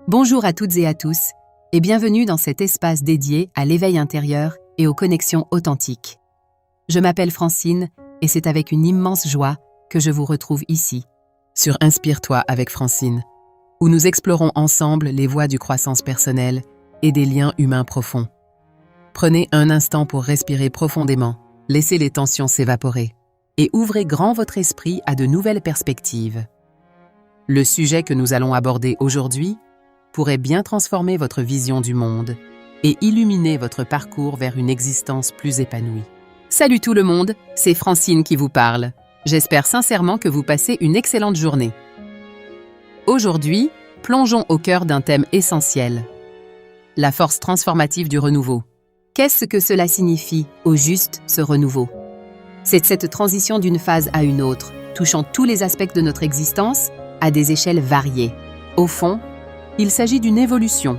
Bonjour à toutes et à tous, et bienvenue dans cet espace dédié à l'éveil intérieur et aux connexions authentiques. Je m'appelle Francine, et c'est avec une immense joie que je vous retrouve ici, sur Inspire-toi avec Francine, où nous explorons ensemble les voies du croissance personnelle et des liens humains profonds. Prenez un instant pour respirer profondément, laissez les tensions s'évaporer, et ouvrez grand votre esprit à de nouvelles perspectives. Le sujet que nous allons aborder aujourd'hui pourrait bien transformer votre vision du monde et illuminer votre parcours vers une existence plus épanouie. Salut tout le monde, c'est Francine qui vous parle. J'espère sincèrement que vous passez une excellente journée. Aujourd'hui, plongeons au cœur d'un thème essentiel. La force transformative du renouveau. Qu'est-ce que cela signifie, au juste, ce renouveau? C'est cette transition d'une phase à une autre, touchant tous les aspects de notre existence à des échelles variées. Au fond, il s'agit d'une évolution,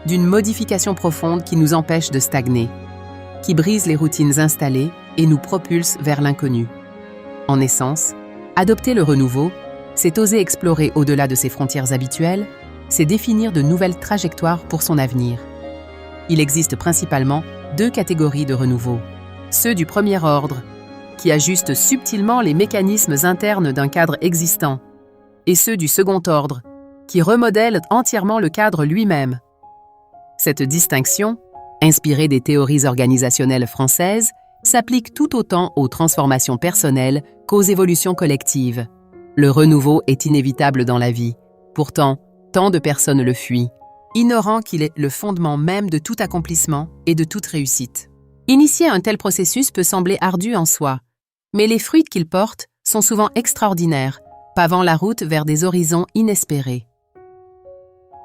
d'une modification profonde qui nous empêche de stagner, qui brise les routines installées et nous propulse vers l'inconnu. En essence, adopter le renouveau, c'est oser explorer au-delà de ses frontières habituelles, c'est définir de nouvelles trajectoires pour son avenir. Il existe principalement deux catégories de renouveau. Ceux du premier ordre, qui ajustent subtilement les mécanismes internes d'un cadre existant, et ceux du second ordre, qui remodèle entièrement le cadre lui-même. Cette distinction, inspirée des théories organisationnelles françaises, s'applique tout autant aux transformations personnelles qu'aux évolutions collectives. Le renouveau est inévitable dans la vie. Pourtant, tant de personnes le fuient, ignorant qu'il est le fondement même de tout accomplissement et de toute réussite. Initier un tel processus peut sembler ardu en soi, mais les fruits qu'il porte sont souvent extraordinaires, pavant la route vers des horizons inespérés.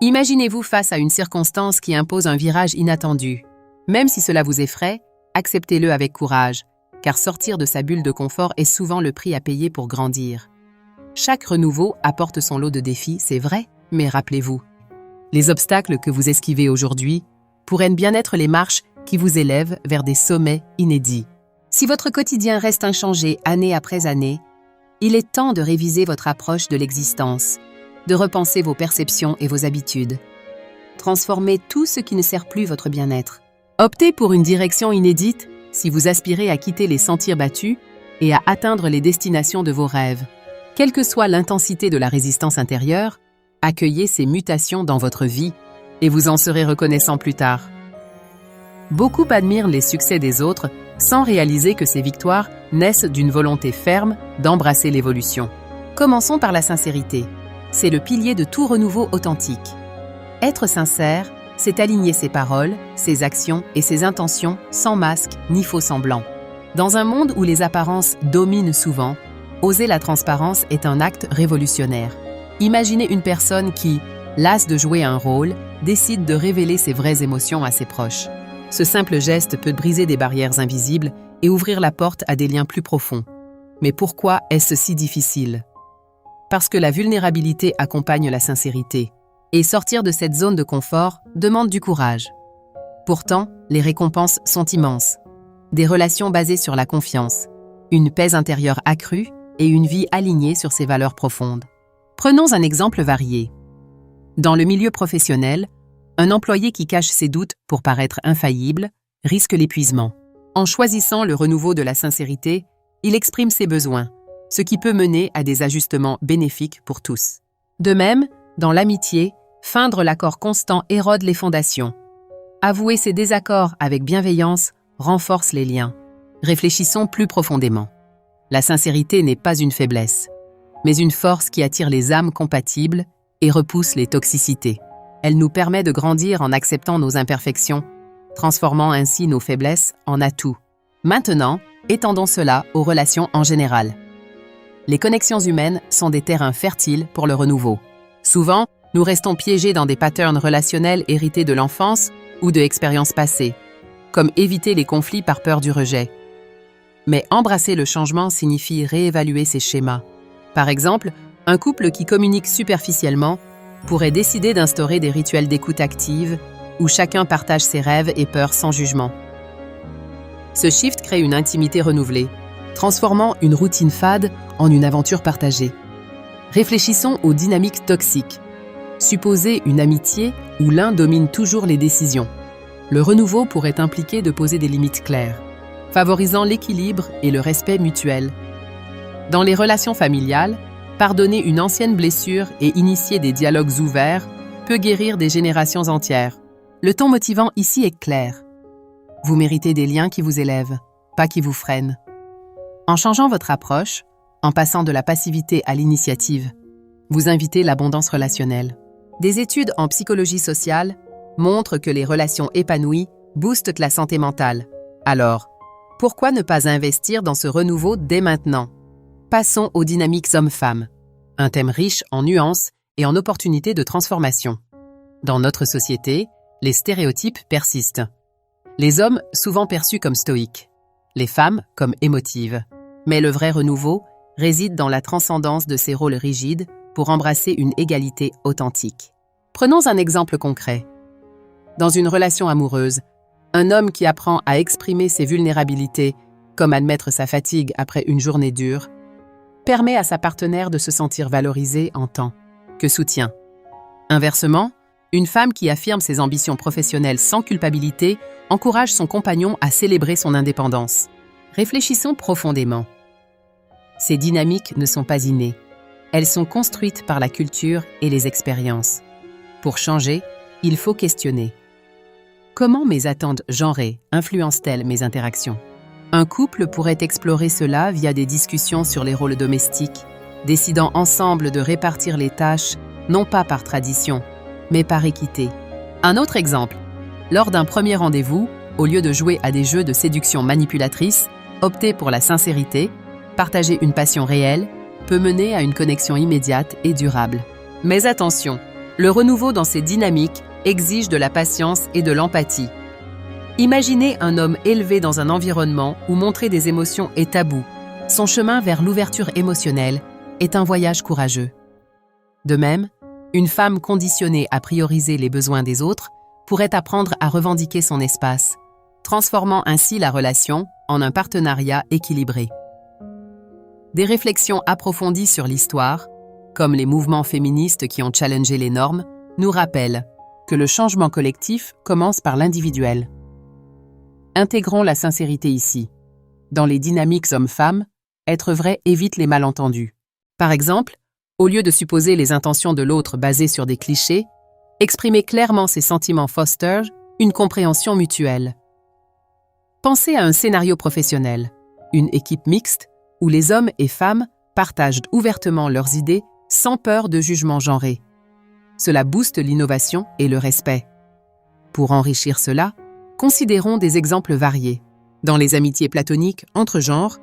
Imaginez-vous face à une circonstance qui impose un virage inattendu. Même si cela vous effraie, acceptez-le avec courage, car sortir de sa bulle de confort est souvent le prix à payer pour grandir. Chaque renouveau apporte son lot de défis, c'est vrai, mais rappelez-vous, les obstacles que vous esquivez aujourd'hui pourraient bien être les marches qui vous élèvent vers des sommets inédits. Si votre quotidien reste inchangé année après année, il est temps de réviser votre approche de l'existence, de repenser vos perceptions et vos habitudes. Transformez tout ce qui ne sert plus votre bien-être. Optez pour une direction inédite si vous aspirez à quitter les sentiers battus et à atteindre les destinations de vos rêves. Quelle que soit l'intensité de la résistance intérieure, accueillez ces mutations dans votre vie et vous en serez reconnaissant plus tard. Beaucoup admirent les succès des autres sans réaliser que ces victoires naissent d'une volonté ferme d'embrasser l'évolution. Commençons par la sincérité. C'est le pilier de tout renouveau authentique. Être sincère, c'est aligner ses paroles, ses actions et ses intentions sans masque ni faux semblant. Dans un monde où les apparences dominent souvent, oser la transparence est un acte révolutionnaire. Imaginez une personne qui, lasse de jouer un rôle, décide de révéler ses vraies émotions à ses proches. Ce simple geste peut briser des barrières invisibles et ouvrir la porte à des liens plus profonds. Mais pourquoi est-ce si difficile? Parce que la vulnérabilité accompagne la sincérité, et sortir de cette zone de confort demande du courage. Pourtant, les récompenses sont immenses. Des relations basées sur la confiance, une paix intérieure accrue et une vie alignée sur ses valeurs profondes. Prenons un exemple varié. Dans le milieu professionnel, un employé qui cache ses doutes pour paraître infaillible risque l'épuisement. En choisissant le renouveau de la sincérité, il exprime ses besoins, ce qui peut mener à des ajustements bénéfiques pour tous. De même, dans l'amitié, feindre l'accord constant érode les fondations. Avouer ses désaccords avec bienveillance renforce les liens. Réfléchissons plus profondément. La sincérité n'est pas une faiblesse, mais une force qui attire les âmes compatibles et repousse les toxicités. Elle nous permet de grandir en acceptant nos imperfections, transformant ainsi nos faiblesses en atouts. Maintenant, étendons cela aux relations en général. Les connexions humaines sont des terrains fertiles pour le renouveau. Souvent, nous restons piégés dans des patterns relationnels hérités de l'enfance ou de expériences passées, comme éviter les conflits par peur du rejet. Mais embrasser le changement signifie réévaluer ces schémas. Par exemple, un couple qui communique superficiellement pourrait décider d'instaurer des rituels d'écoute active où chacun partage ses rêves et peurs sans jugement. Ce shift crée une intimité renouvelée, transformant une routine fade en une aventure partagée. Réfléchissons aux dynamiques toxiques. Supposez une amitié où l'un domine toujours les décisions. Le renouveau pourrait impliquer de poser des limites claires, favorisant l'équilibre et le respect mutuel. Dans les relations familiales, pardonner une ancienne blessure et initier des dialogues ouverts peut guérir des générations entières. Le ton motivant ici est clair. Vous méritez des liens qui vous élèvent, pas qui vous freinent. En changeant votre approche, en passant de la passivité à l'initiative, vous invitez l'abondance relationnelle. Des études en psychologie sociale montrent que les relations épanouies boostent la santé mentale. Alors, pourquoi ne pas investir dans ce renouveau dès maintenant? Passons aux dynamiques hommes-femmes, un thème riche en nuances et en opportunités de transformation. Dans notre société, les stéréotypes persistent. Les hommes souvent perçus comme stoïques, les femmes comme émotives. Mais le vrai renouveau réside dans la transcendance de ces rôles rigides pour embrasser une égalité authentique. Prenons un exemple concret. Dans une relation amoureuse, un homme qui apprend à exprimer ses vulnérabilités, comme admettre sa fatigue après une journée dure, permet à sa partenaire de se sentir valorisée en tant que soutien. Inversement, une femme qui affirme ses ambitions professionnelles sans culpabilité encourage son compagnon à célébrer son indépendance. Réfléchissons profondément. Ces dynamiques ne sont pas innées. Elles sont construites par la culture et les expériences. Pour changer, il faut questionner. Comment mes attentes genrées influencent-elles mes interactions? Un couple pourrait explorer cela via des discussions sur les rôles domestiques, décidant ensemble de répartir les tâches, non pas par tradition, mais par équité. Un autre exemple, lors d'un premier rendez-vous, au lieu de jouer à des jeux de séduction manipulatrice, optez pour la sincérité, partager une passion réelle, peut mener à une connexion immédiate et durable. Mais attention, le renouveau dans ces dynamiques exige de la patience et de l'empathie. Imaginez un homme élevé dans un environnement où montrer des émotions est tabou. Son chemin vers l'ouverture émotionnelle est un voyage courageux. De même, une femme conditionnée à prioriser les besoins des autres pourrait apprendre à revendiquer son espace, transformant ainsi la relation en un partenariat équilibré. Des réflexions approfondies sur l'histoire, comme les mouvements féministes qui ont challengé les normes, nous rappellent que le changement collectif commence par l'individuel. Intégrons la sincérité ici. Dans les dynamiques hommes-femmes, être vrai évite les malentendus. Par exemple, au lieu de supposer les intentions de l'autre basées sur des clichés, exprimer clairement ses sentiments foster une compréhension mutuelle. Pensez à un scénario professionnel, une équipe mixte où les hommes et femmes partagent ouvertement leurs idées sans peur de jugement genré. Cela booste l'innovation et le respect. Pour enrichir cela, considérons des exemples variés. Dans les amitiés platoniques entre genres,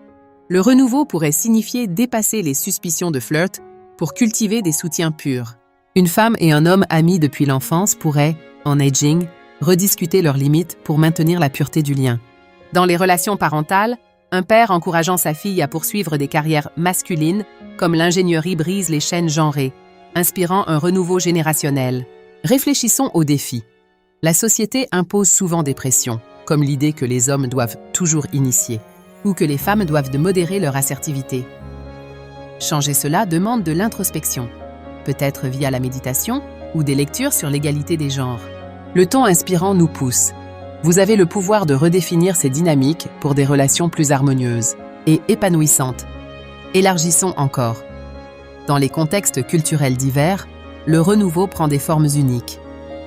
le renouveau pourrait signifier dépasser les suspicions de flirt pour cultiver des soutiens purs. Une femme et un homme amis depuis l'enfance pourraient, en aging, rediscuter leurs limites pour maintenir la pureté du lien. Dans les relations parentales, un père encourageant sa fille à poursuivre des carrières masculines, comme l'ingénierie brise les chaînes genrées, inspirant un renouveau générationnel. Réfléchissons aux défis. La société impose souvent des pressions, comme l'idée que les hommes doivent toujours initier, ou que les femmes doivent de modérer leur assertivité. Changer cela demande de l'introspection, peut-être via la méditation ou des lectures sur l'égalité des genres. Le ton inspirant nous pousse. Vous avez le pouvoir de redéfinir ces dynamiques pour des relations plus harmonieuses et épanouissantes. Élargissons encore. Dans les contextes culturels divers, le renouveau prend des formes uniques.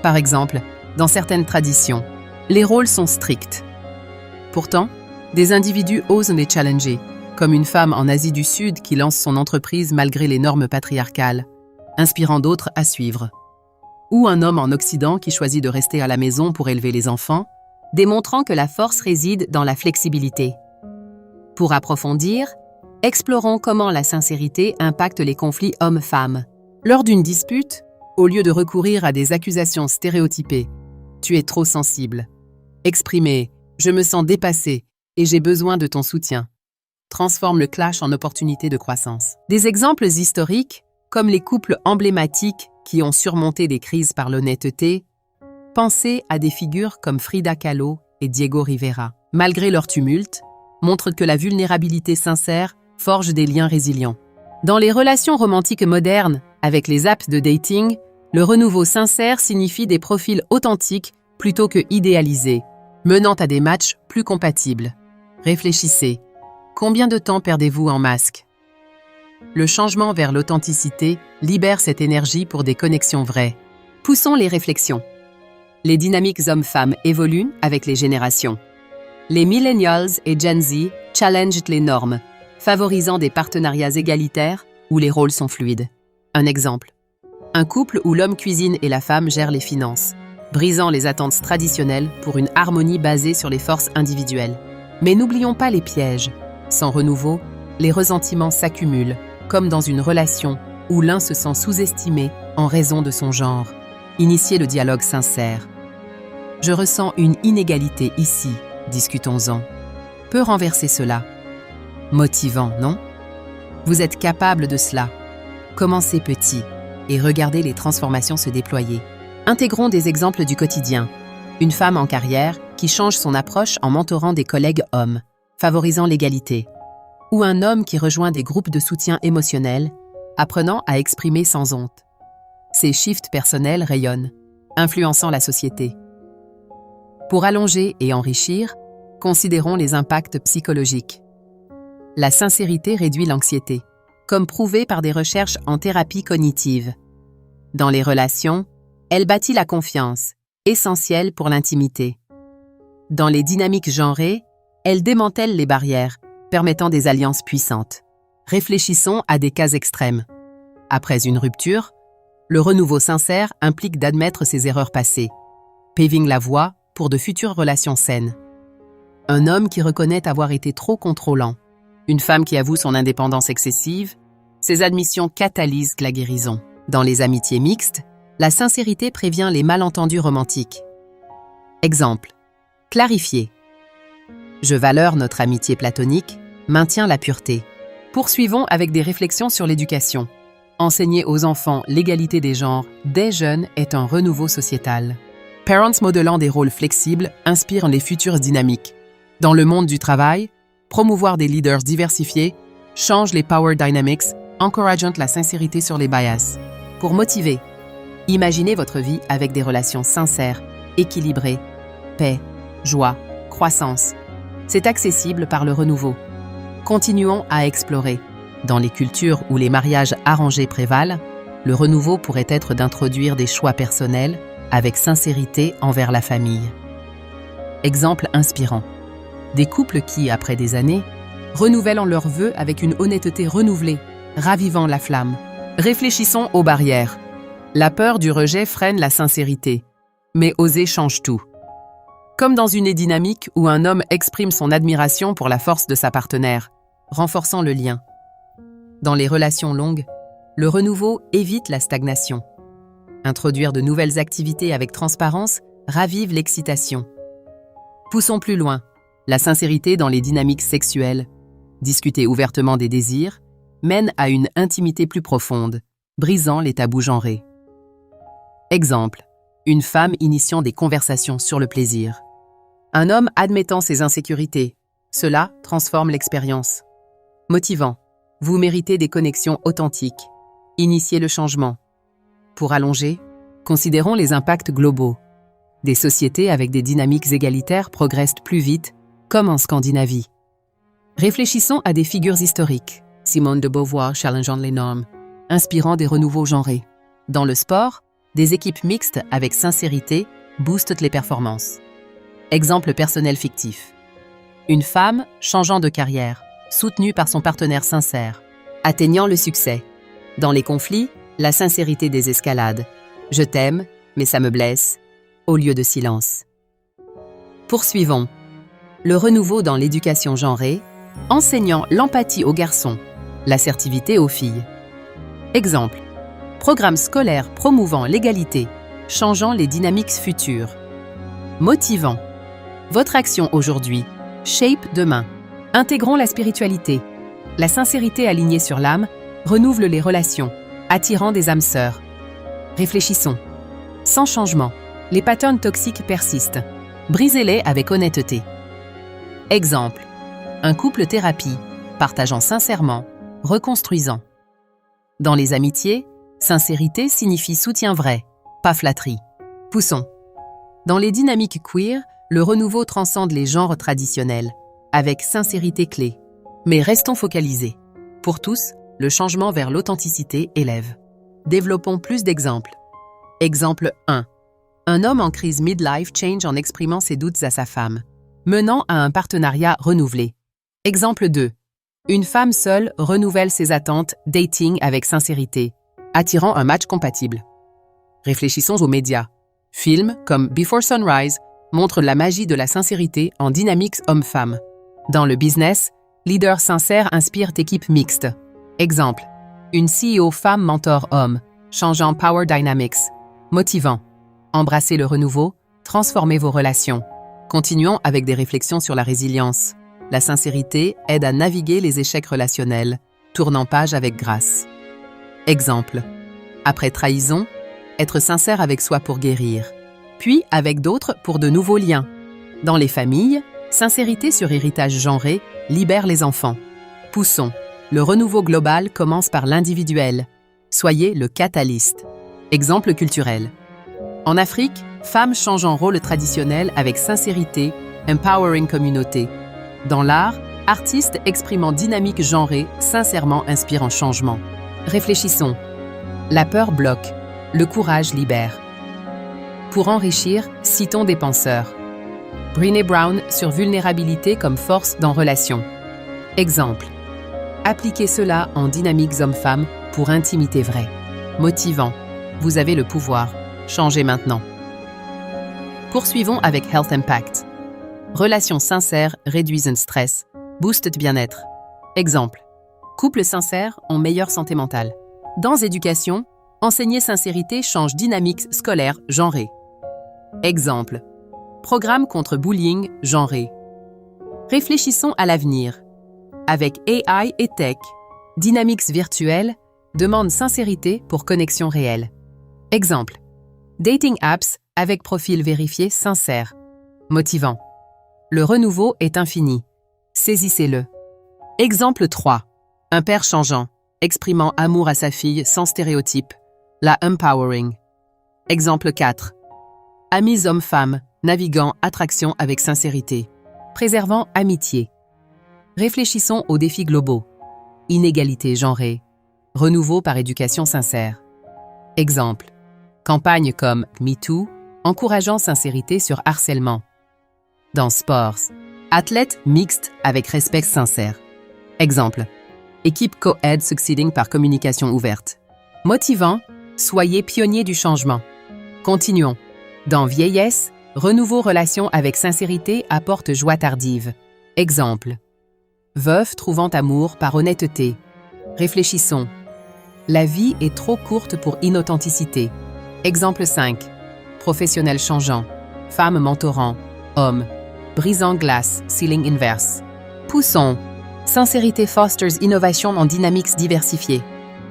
Par exemple, dans certaines traditions, les rôles sont stricts. Pourtant, des individus osent les challenger, comme une femme en Asie du Sud qui lance son entreprise malgré les normes patriarcales, inspirant d'autres à suivre. Ou un homme en Occident qui choisit de rester à la maison pour élever les enfants, démontrant que la force réside dans la flexibilité. Pour approfondir, explorons comment la sincérité impacte les conflits hommes-femmes. Lors d'une dispute, au lieu de recourir à des accusations stéréotypées, « Tu es trop sensible », exprimez « Je me sens dépassé et j'ai besoin de ton soutien », transforme le clash en opportunité de croissance. Des exemples historiques, comme les couples emblématiques qui ont surmonté des crises par l'honnêteté, pensez à des figures comme Frida Kahlo et Diego Rivera. Malgré leur tumulte, montrent que la vulnérabilité sincère forge des liens résilients. Dans les relations romantiques modernes, avec les apps de dating, Le renouveau sincère signifie des profils authentiques plutôt que idéalisés, menant à des matchs plus compatibles. Réfléchissez. Combien de temps perdez-vous en masque? Le changement vers l'authenticité libère cette énergie pour des connexions vraies. Poussons les réflexions. Les dynamiques hommes-femmes évoluent avec les générations. Les millennials et Gen Z challengent les normes, favorisant des partenariats égalitaires où les rôles sont fluides. Un exemple. Un couple où l'homme cuisine et la femme gèrent les finances, brisant les attentes traditionnelles pour une harmonie basée sur les forces individuelles. Mais n'oublions pas les pièges. Sans renouveau, les ressentiments s'accumulent, comme dans une relation où l'un se sent sous-estimé en raison de son genre. Initiez le dialogue sincère. Je ressens une inégalité ici, discutons-en. Peut renverser cela. Motivant, non? Vous êtes capable de cela. Commencez petit et regardez les transformations se déployer. Intégrons des exemples du quotidien. Une femme en carrière qui change son approche en mentorant des collègues hommes, favorisant l'égalité. Ou un homme qui rejoint des groupes de soutien émotionnel, apprenant à exprimer sans honte. Ces shifts personnels rayonnent, influençant la société. Pour allonger et enrichir, considérons les impacts psychologiques. La sincérité réduit l'anxiété, comme prouvé par des recherches en thérapie cognitive. Dans les relations, elle bâtit la confiance, essentielle pour l'intimité. Dans les dynamiques genrées, elle démantèle les barrières, permettant des alliances puissantes. Réfléchissons à des cas extrêmes. Après une rupture, le renouveau sincère implique d'admettre ses erreurs passées, paving la voie pour de futures relations saines. Un homme qui reconnaît avoir été trop contrôlant, une femme qui avoue son indépendance excessive, ces admissions catalysent la guérison. Dans les amitiés mixtes, la sincérité prévient les malentendus romantiques. Exemple. Clarifier. Je valeur notre amitié platonique, maintiens la pureté. Poursuivons avec des réflexions sur l'éducation. Enseigner aux enfants l'égalité des genres dès jeunes est un renouveau sociétal. Parents modelant des rôles flexibles inspirent les futures dynamiques. Dans le monde du travail, promouvoir des leaders diversifiés change les power dynamics, encourageant la sincérité sur les bias. Pour motiver, imaginez votre vie avec des relations sincères, équilibrées, paix, joie, croissance. C'est accessible par le renouveau. Continuons à explorer. Dans les cultures où les mariages arrangés prévalent, le renouveau pourrait être d'introduire des choix personnels avec sincérité envers la famille. Exemple inspirant. Des couples qui, après des années, renouvellent leurs vœux avec une honnêteté renouvelée, ravivant la flamme. Réfléchissons aux barrières. La peur du rejet freine la sincérité, mais oser change tout. Comme dans une dynamique où un homme exprime son admiration pour la force de sa partenaire, renforçant le lien. Dans les relations longues, le renouveau évite la stagnation. Introduire de nouvelles activités avec transparence ravive l'excitation. Poussons plus loin. La sincérité dans les dynamiques sexuelles, discuter ouvertement des désirs, mène à une intimité plus profonde, brisant les tabous genrés. Exemple. Une femme initiant des conversations sur le plaisir. Un homme admettant ses insécurités. Cela transforme l'expérience. Motivant. Vous méritez des connexions authentiques. Initiez le changement. Pour allonger, considérons les impacts globaux. Des sociétés avec des dynamiques égalitaires progressent plus vite, comme en Scandinavie. Réfléchissons à des figures historiques. Simone de Beauvoir challengeant les normes, inspirant des renouveaux genrés. Dans le sport, des équipes mixtes avec sincérité boostent les performances. Exemple personnel fictif. Une femme changeant de carrière, soutenue par son partenaire sincère, atteignant le succès. Dans les conflits, la sincérité des escalades. Je t'aime, mais ça me blesse, au lieu de silence. Poursuivons. Le renouveau dans l'éducation genrée, enseignant l'empathie aux garçons, l'assertivité aux filles. Exemple. Programme scolaire promouvant l'égalité, changeant les dynamiques futures. Motivant. Votre action aujourd'hui, shape demain. Intégrons la spiritualité. La sincérité alignée sur l'âme renouvelle les relations, attirant des âmes sœurs. Réfléchissons. Sans changement, les patterns toxiques persistent. Brisez-les avec honnêteté. Exemple. Un couple thérapie, partageant sincèrement, reconstruisant. Dans les amitiés, Sincérité signifie soutien vrai, pas flatterie. Poussons. Dans les dynamiques queer, le renouveau transcende les genres traditionnels, avec sincérité clé. Mais restons focalisés. Pour tous, le changement vers l'authenticité élève. Développons plus d'exemples. Exemple 1. Un homme en crise midlife change en exprimant ses doutes à sa femme, menant à un partenariat renouvelé. Exemple 2. Une femme seule renouvelle ses attentes dating avec sincérité, attirant un match compatible. Réfléchissons aux médias. Films comme Before Sunrise montrent la magie de la sincérité en dynamique homme-femme. Dans le business, leader sincère inspire équipe mixte. Exemple, une CEO femme mentor homme, changeant Power Dynamics. Motivant. Embrassez le renouveau, transformez vos relations. Continuons avec des réflexions sur la résilience. La sincérité aide à naviguer les échecs relationnels, tournant page avec grâce. Exemple. Après trahison, être sincère avec soi pour guérir, puis avec d'autres pour de nouveaux liens. Dans les familles, sincérité sur héritage genré libère les enfants. Poussons. Le renouveau global commence par l'individuel. Soyez le catalyste. Exemple culturel. En Afrique, femmes changent en rôle traditionnel avec sincérité, empowering communauté. Dans l'art, artistes exprimant dynamique genrée sincèrement inspirent changement. Réfléchissons. La peur bloque, le courage libère. Pour enrichir, citons des penseurs. Brené Brown sur vulnérabilité comme force dans relation. Exemple. Appliquez cela en dynamiques hommes-femmes pour intimité vraie. Motivant. Vous avez le pouvoir. Changez maintenant. Poursuivons avec Health Impact. Relations sincères réduisent un stress, boostent bien-être. Exemple. Couples sincères ont meilleure santé mentale. Dans éducation, enseigner sincérité change dynamique scolaire genrée. Exemple. Programme contre bullying genré. Réfléchissons à l'avenir. Avec AI et tech, dynamics virtuelle demande sincérité pour connexion réelle. Exemple. Dating apps avec profil vérifié sincère. Motivant. Le renouveau est infini. Saisissez-le. Exemple 3. Un père changeant, exprimant amour à sa fille sans stéréotype. La empowering. Exemple 4. Amis hommes-femmes, naviguant attraction avec sincérité. Préservant amitié. Réfléchissons aux défis globaux. Inégalité genrée. Renouveau par éducation sincère. Exemple. Campagne comme MeToo, encourageant sincérité sur harcèlement. Dans sports, athlètes mixtes avec respect sincère. Exemple. Équipe co-ed succeeding par communication ouverte. Motivant, soyez pionniers du changement. Continuons. Dans vieillesse, renouveau relation avec sincérité apporte joie tardive. Exemple. Veuve trouvant amour par honnêteté. Réfléchissons. La vie est trop courte pour inauthenticité. Exemple 5. Professionnel changeant. Femme mentorant. Homme. Brisant glace. Ceiling inverse. Poussons. Sincérité fosters innovation en dynamiques diversifiées.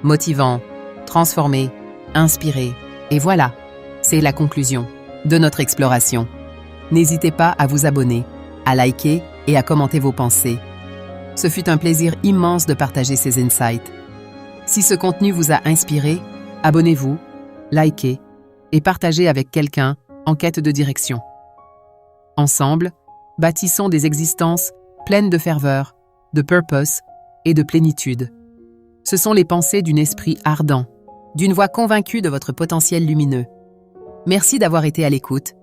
Motivant. Transformé. Inspiré. Et voilà. C'est la conclusion de notre exploration. N'hésitez pas à vous abonner, à liker et à commenter vos pensées. Ce fut un plaisir immense de partager ces insights. Si ce contenu vous a inspiré, abonnez-vous, likez et partagez avec quelqu'un en quête de direction. Ensemble, bâtissons des existences pleines de ferveur, de purpose et de plénitude. Ce sont les pensées d'un esprit ardent, d'une voix convaincue de votre potentiel lumineux. Merci d'avoir été à l'écoute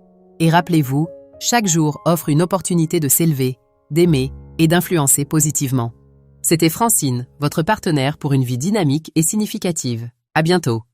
et rappelez-vous, chaque jour offre une opportunité de s'élever, d'aimer et d'influencer positivement. C'était Francine, votre partenaire pour une vie dynamique et significative. À bientôt.